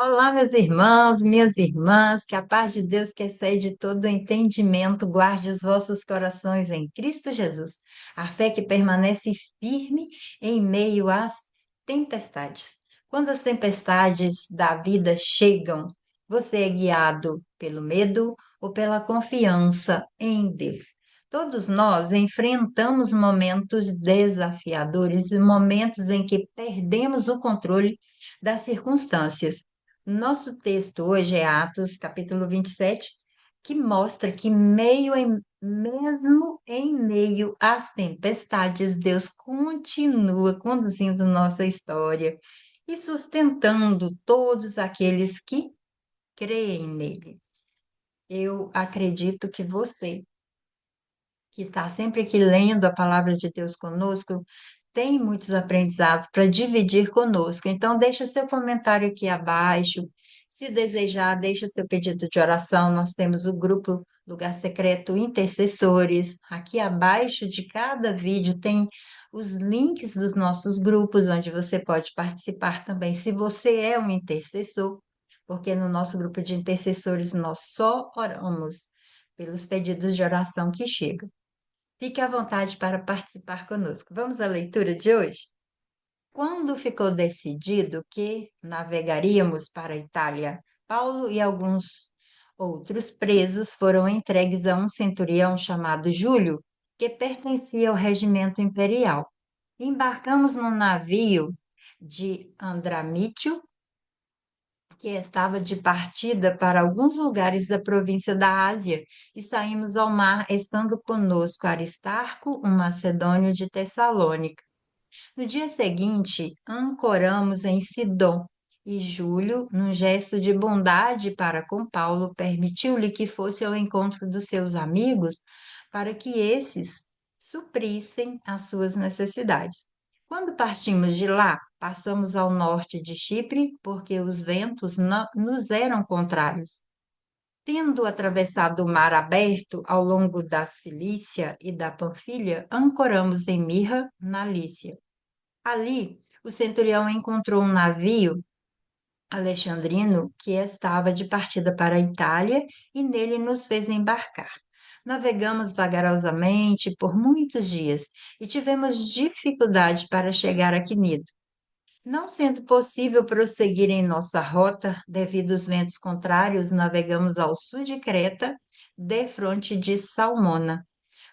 Olá, meus irmãos, minhas irmãs, que a paz de Deus que excede todo o entendimento guarde os vossos corações em Cristo Jesus. A fé que permanece firme em meio às tempestades. Quando as tempestades da vida chegam, você é guiado pelo medo ou pela confiança em Deus? Todos nós enfrentamos momentos desafiadores, momentos em que perdemos o controle das circunstâncias. Nosso texto hoje é Atos, capítulo 27, que mostra que mesmo em meio às tempestades, Deus continua conduzindo nossa história e sustentando todos aqueles que creem nele. Eu acredito que você, que está sempre aqui lendo a palavra de Deus conosco, tem muitos aprendizados para dividir conosco. Então, deixa seu comentário aqui abaixo. Se desejar, deixa seu pedido de oração. Nós temos o grupo Lugar Secreto Intercessores. Aqui abaixo de cada vídeo tem os links dos nossos grupos, onde você pode participar também, se você é um intercessor, porque no nosso grupo de intercessores nós só oramos pelos pedidos de oração que chegam. Fique à vontade para participar conosco. Vamos à leitura de hoje? Quando ficou decidido que navegaríamos para a Itália, Paulo e alguns outros presos foram entregues a um centurião chamado Júlio, que pertencia ao regimento imperial. Embarcamos num navio de Andramítio, que estava de partida para alguns lugares da província da Ásia, e saímos ao mar, estando conosco Aristarco, um macedônio de Tessalônica. No dia seguinte, ancoramos em Sidom, e Júlio, num gesto de bondade para com Paulo, permitiu-lhe que fosse ao encontro dos seus amigos para que esses suprissem as suas necessidades. Quando partimos de lá, passamos ao norte de Chipre, porque os ventos nos eram contrários. Tendo atravessado o mar aberto ao longo da Cilícia e da Panfilha, ancoramos em Mirra, na Lícia. Ali, o centurião encontrou um navio alexandrino que estava de partida para a Itália e nele nos fez embarcar. Navegamos vagarosamente por muitos dias e tivemos dificuldade para chegar a Quinido. Não sendo possível prosseguir em nossa rota, devido aos ventos contrários, navegamos ao sul de Creta, defronte de Salmona.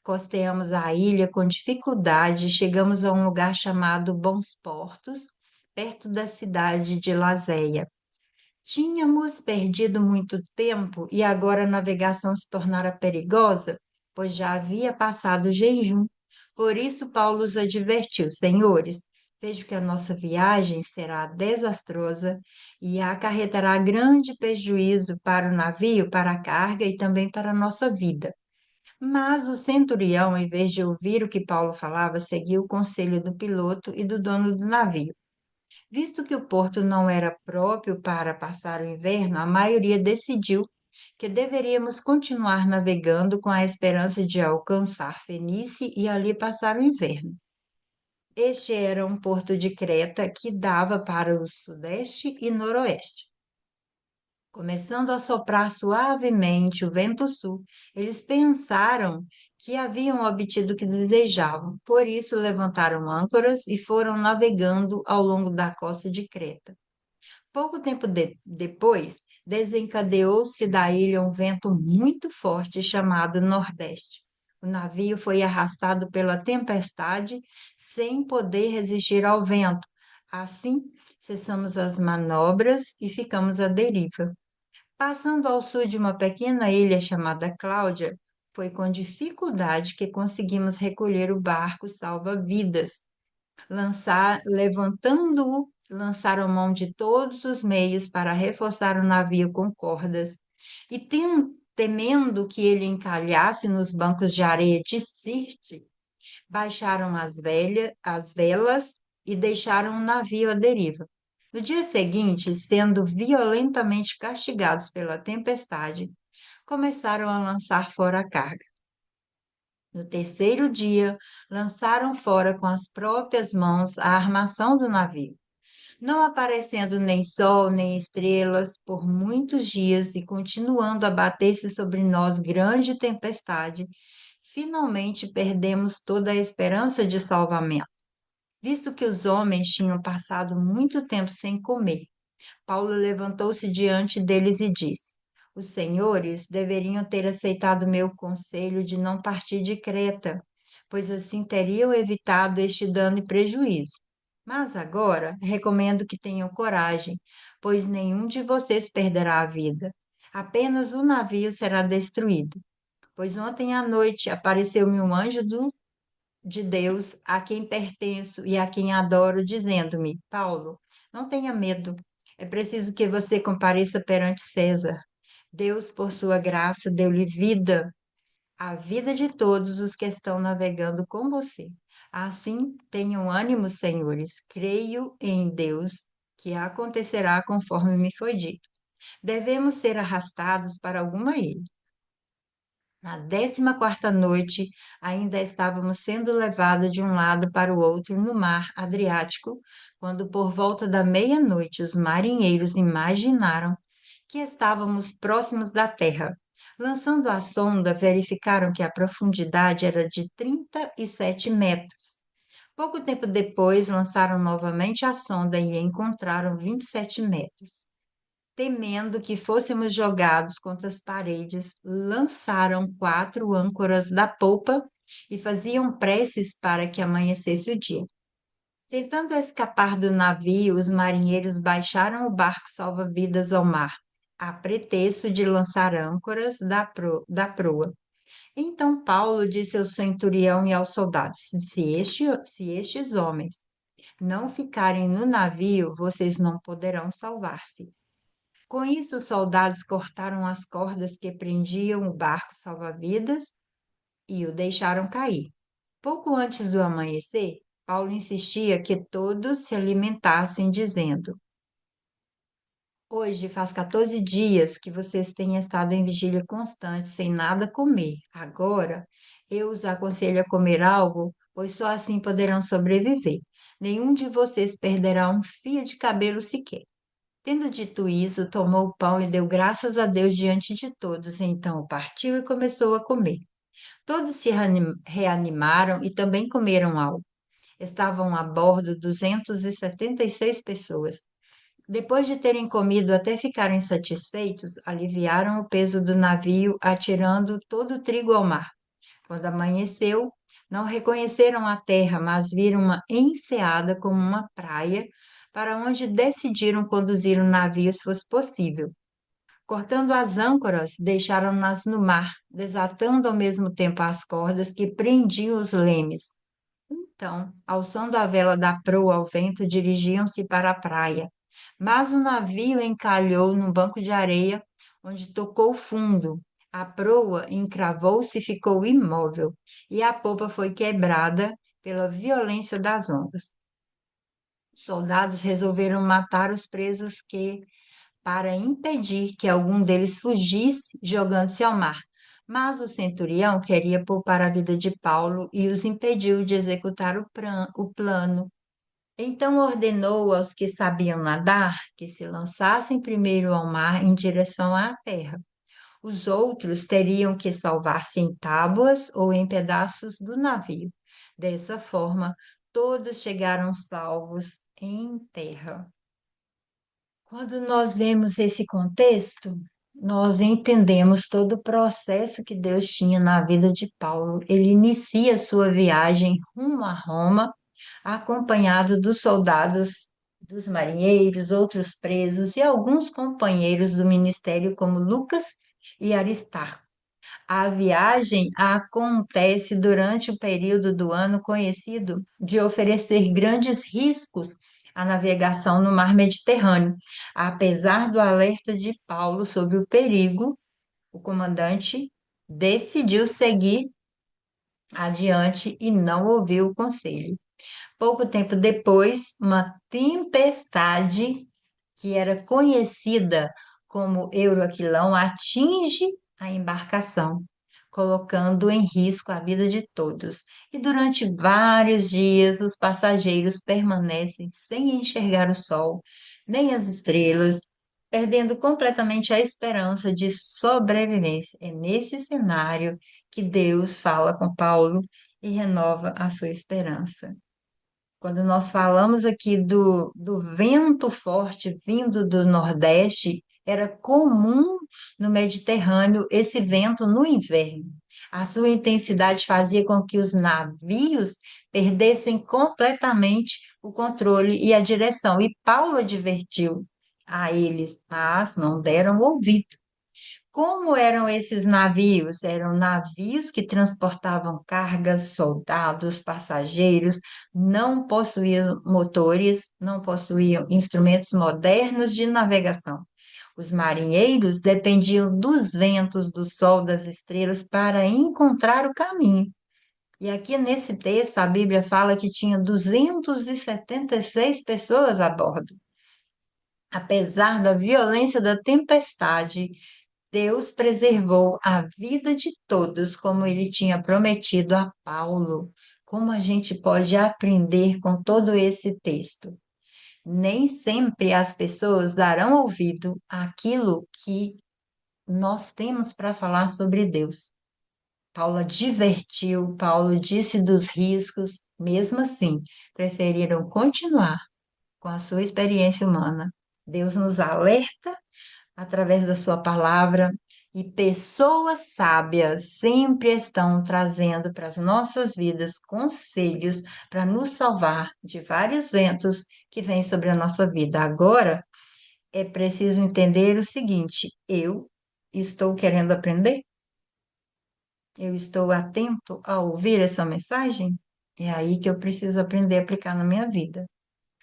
Costeamos a ilha com dificuldade e chegamos a um lugar chamado Bons Portos, perto da cidade de Lazéia. Tínhamos perdido muito tempo e agora a navegação se tornara perigosa, pois já havia passado o jejum. Por isso, Paulo os advertiu: Senhores, vejo que a nossa viagem será desastrosa e acarretará grande prejuízo para o navio, para a carga e também para a nossa vida. Mas o centurião, em vez de ouvir o que Paulo falava, seguiu o conselho do piloto e do dono do navio. Visto que o porto não era próprio para passar o inverno, a maioria decidiu que deveríamos continuar navegando com a esperança de alcançar Fenice e ali passar o inverno. Este era um porto de Creta que dava para o sudeste e noroeste. Começando a soprar suavemente o vento sul, eles pensaram que haviam obtido o que desejavam. Por isso, levantaram âncoras e foram navegando ao longo da costa de Creta. Pouco tempo depois, desencadeou-se da ilha um vento muito forte chamado Nordeste. O navio foi arrastado pela tempestade sem poder resistir ao vento. Assim, cessamos as manobras e ficamos à deriva. Passando ao sul de uma pequena ilha chamada Cláudia, foi com dificuldade que conseguimos recolher o barco salva-vidas. Levantando-o, lançaram mão de todos os meios para reforçar o navio com cordas, e temendo que ele encalhasse nos bancos de areia de Sirte, baixaram as velas e deixaram o navio à deriva. No dia seguinte, sendo violentamente castigados pela tempestade, começaram a lançar fora a carga. No terceiro dia, lançaram fora com as próprias mãos a armação do navio. não aparecendo nem sol, nem estrelas por muitos dias e continuando a bater-se sobre nós grande tempestade, finalmente perdemos toda a esperança de salvamento, visto que os homens tinham passado muito tempo sem comer. Paulo levantou-se diante deles e disse: Os senhores deveriam ter aceitado meu conselho de não partir de Creta, pois assim teriam evitado este dano e prejuízo. Mas agora recomendo que tenham coragem, pois nenhum de vocês perderá a vida. Apenas o navio será destruído. Pois ontem à noite apareceu-me um anjo de Deus, a quem pertenço e a quem adoro, dizendo-me: Paulo, não tenha medo. É preciso que você compareça perante César. Deus, por sua graça, deu-lhe vida, a vida de todos os que estão navegando com você. Assim, tenham ânimo, senhores. Creio em Deus que acontecerá conforme me foi dito. Devemos ser arrastados para alguma ilha. Na 14ª noite, ainda estávamos sendo levados de um lado para o outro no mar Adriático, quando por volta da meia-noite os marinheiros imaginaram que estávamos próximos da terra. Lançando a sonda, verificaram que a profundidade era de 37 metros. Pouco tempo depois, lançaram novamente a sonda e encontraram 27 metros. Temendo que fôssemos jogados contra as paredes, lançaram 4 âncoras da polpa e faziam preces para que amanhecesse o dia. Tentando escapar do navio, os marinheiros baixaram o barco salva-vidas ao mar, a pretexto de lançar âncoras da proa. Então Paulo disse ao centurião e aos soldados: se estes homens não ficarem no navio, vocês não poderão salvar-se. Com isso, os soldados cortaram as cordas que prendiam o barco salva-vidas e o deixaram cair. Pouco antes do amanhecer, Paulo insistia que todos se alimentassem, dizendo: Hoje faz 14 dias que vocês têm estado em vigília constante, sem nada comer. Agora, eu os aconselho a comer algo, pois só assim poderão sobreviver. Nenhum de vocês perderá um fio de cabelo sequer. Tendo dito isso, tomou o pão e deu graças a Deus diante de todos. Então partiu e começou a comer. Todos se reanimaram e também comeram algo. Estavam a bordo 276 pessoas. Depois de terem comido até ficarem satisfeitos, aliviaram o peso do navio, atirando todo o trigo ao mar. Quando amanheceu, não reconheceram a terra, mas viram uma enseada como uma praia, para onde decidiram conduzir o navio se fosse possível. Cortando as âncoras, deixaram-nas no mar, desatando ao mesmo tempo as cordas que prendiam os lemes. Então, alçando a vela da proa ao vento, dirigiam-se para a praia. Mas o navio encalhou num banco de areia, onde tocou fundo. A proa encravou-se e ficou imóvel, e a popa foi quebrada pela violência das ondas. Os soldados resolveram matar os presos para impedir que algum deles fugisse, jogando-se ao mar. Mas o centurião queria poupar a vida de Paulo e os impediu de executar o plano. Então ordenou aos que sabiam nadar que se lançassem primeiro ao mar em direção à terra. Os outros teriam que salvar-se em tábuas ou em pedaços do navio. Dessa forma, todos chegaram salvos em terra. Quando nós vemos esse contexto, nós entendemos todo o processo que Deus tinha na vida de Paulo. Ele inicia sua viagem rumo a Roma, acompanhado dos soldados, dos marinheiros, outros presos e alguns companheiros do ministério, como Lucas e Aristarco. A viagem acontece durante o período do ano conhecido de oferecer grandes riscos à navegação no mar Mediterrâneo. Apesar do alerta de Paulo sobre o perigo, o comandante decidiu seguir adiante e não ouviu o conselho. Pouco tempo depois, uma tempestade, que era conhecida como Euroaquilão, atinge a embarcação. colocando em risco a vida de todos. E durante vários dias, os passageiros permanecem sem enxergar o sol, nem as estrelas, perdendo completamente a esperança de sobrevivência. É nesse cenário que Deus fala com Paulo e renova a sua esperança. Quando nós falamos aqui do vento forte vindo do Nordeste, era comum no Mediterrâneo esse vento no inverno. A sua intensidade fazia com que os navios perdessem completamente o controle e a direção. E Paulo advertiu a eles, mas não deram ouvido. Como eram esses navios? Eram navios que transportavam cargas, soldados, passageiros, não possuíam motores, não possuíam instrumentos modernos de navegação. Os marinheiros dependiam dos ventos, do sol, das estrelas para encontrar o caminho. E aqui nesse texto, a Bíblia fala que tinha 276 pessoas a bordo. Apesar da violência da tempestade, Deus preservou a vida de todos, como ele tinha prometido a Paulo. Como a gente pode aprender com todo esse texto? Nem sempre as pessoas darão ouvido àquilo que nós temos para falar sobre Deus. Paulo advertiu, Paulo disse dos riscos, mesmo assim, preferiram continuar com a sua experiência humana. Deus nos alerta através da sua palavra, e pessoas sábias sempre estão trazendo para as nossas vidas conselhos para nos salvar de vários ventos que vêm sobre a nossa vida. Agora é preciso entender o seguinte: eu estou querendo aprender? Eu estou atento a ouvir essa mensagem? É aí que eu preciso aprender a aplicar na minha vida.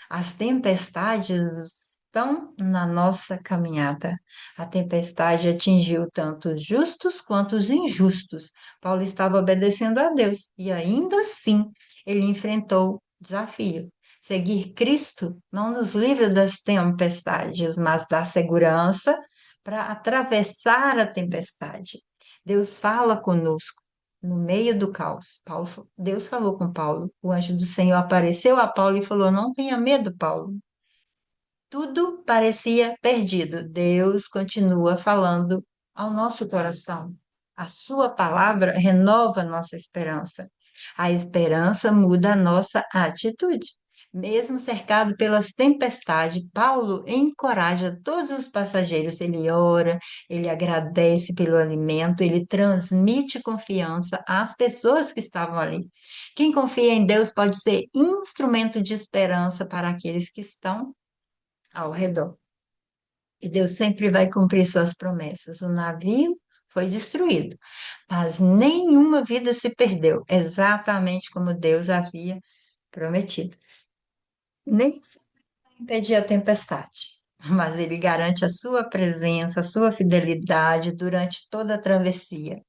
As tempestades estão na nossa caminhada. A tempestade atingiu tanto os justos quanto os injustos. Paulo estava obedecendo a Deus e ainda assim ele enfrentou o desafio. Seguir Cristo não nos livra das tempestades, mas dá segurança para atravessar a tempestade. Deus fala conosco no meio do caos. Deus falou com Paulo. O anjo do Senhor apareceu a Paulo e falou: Não tenha medo, Paulo. Tudo parecia perdido. Deus continua falando ao nosso coração. A sua palavra renova a nossa esperança. A esperança muda a nossa atitude. Mesmo cercado pelas tempestades, Paulo encoraja todos os passageiros. Ele ora, ele agradece pelo alimento, ele transmite confiança às pessoas que estavam ali. Quem confia em Deus pode ser instrumento de esperança para aqueles que estão ao redor. E Deus sempre vai cumprir suas promessas. O navio foi destruído, mas nenhuma vida se perdeu, exatamente como Deus havia prometido. Nem sempre impedir a tempestade, mas ele garante a sua presença, a sua fidelidade durante toda a travessia.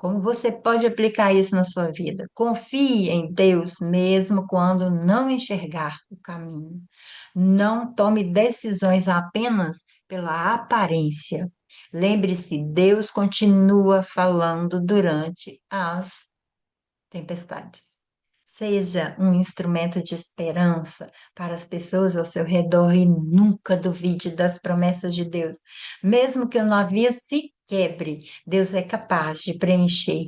Como você pode aplicar isso na sua vida? Confie em Deus mesmo quando não enxergar o caminho. Não tome decisões apenas pela aparência. Lembre-se, Deus continua falando durante as tempestades. Seja um instrumento de esperança para as pessoas ao seu redor e nunca duvide das promessas de Deus. Mesmo que o navio se quebre, Deus é capaz de preencher,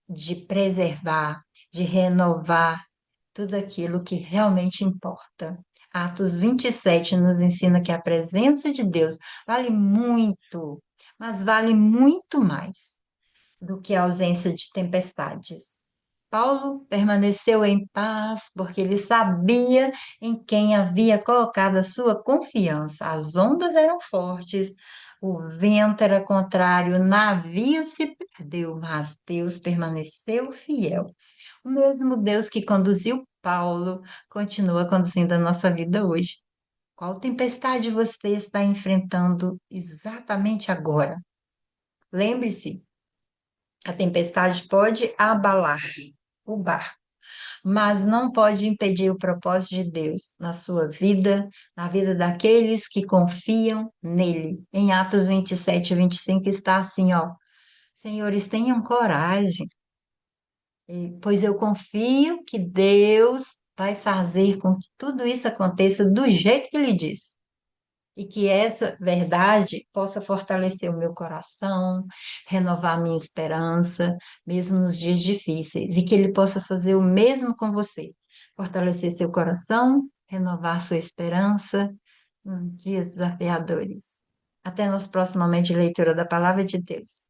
de preservar, de renovar tudo aquilo que realmente importa. Atos 27 nos ensina que a presença de Deus vale muito, mas vale muito mais do que a ausência de tempestades. Paulo permaneceu em paz porque ele sabia em quem havia colocado a sua confiança. As ondas eram fortes, o vento era contrário, o navio se perdeu, mas Deus permaneceu fiel. O mesmo Deus que conduziu Paulo continua conduzindo a nossa vida hoje. Qual tempestade você está enfrentando exatamente agora? Lembre-se, a tempestade pode abalar o barco, mas não pode impedir o propósito de Deus na sua vida, na vida daqueles que confiam nele. Em Atos 27 e 25 está assim, ó. Senhores, tenham coragem, pois eu confio que Deus vai fazer com que tudo isso aconteça do jeito que Ele diz. E que essa verdade possa fortalecer o meu coração, renovar minha esperança, mesmo nos dias difíceis, e que Ele possa fazer o mesmo com você, fortalecer seu coração, renovar sua esperança nos dias desafiadores. Até nosso próximo momento de leitura da Palavra de Deus.